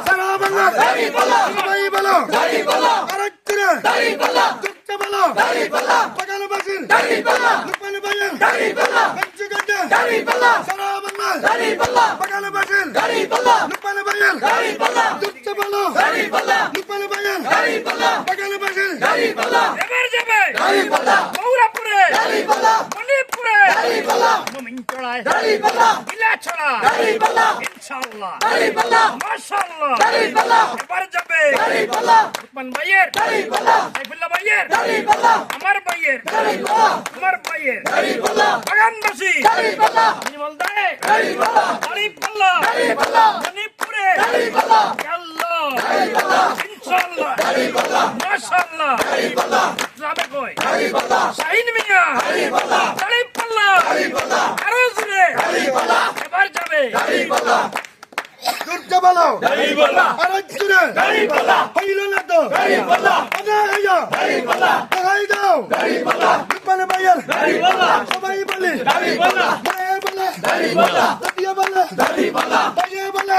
সারা বাংলা সবাই বলো আরেক করে দুঃখে বলো বাগানবাসীর লোকমান ভাইয়ের বেঞ্চি গেটে সারা বাংলা বাগানবাসীর লোকমান ভাইয়ের দুঃখে বলো লোকমান ভাইয়ের বাগানবাসীর এবার যাবে গৌরাপুরে মণিপুরে মোমিনচড়ায় বিলাছড়া ইনশাআল্লাহ মাশাআল্লাহ এবার যাবে লোকমান ভাইয়ের সাইফুল্লাহ ভাইয়ের আমার ভাইয়ের বাগানবাসী নির্মল দায়ে দাঁড়িপাল্লা মণিপুরে আল্লাহ ইনশাআল্লাহ মাশাআল্লাহ যাবে কই শাহিন মিয়া দাঁড়িপাল্লা আরো জোরে এবার যাবে দুর্গা বলো আরেক করে হইল না তো দেখাই দাও লোকমান ভাইয়ের সবাই বলে বলে বলে বলে বলে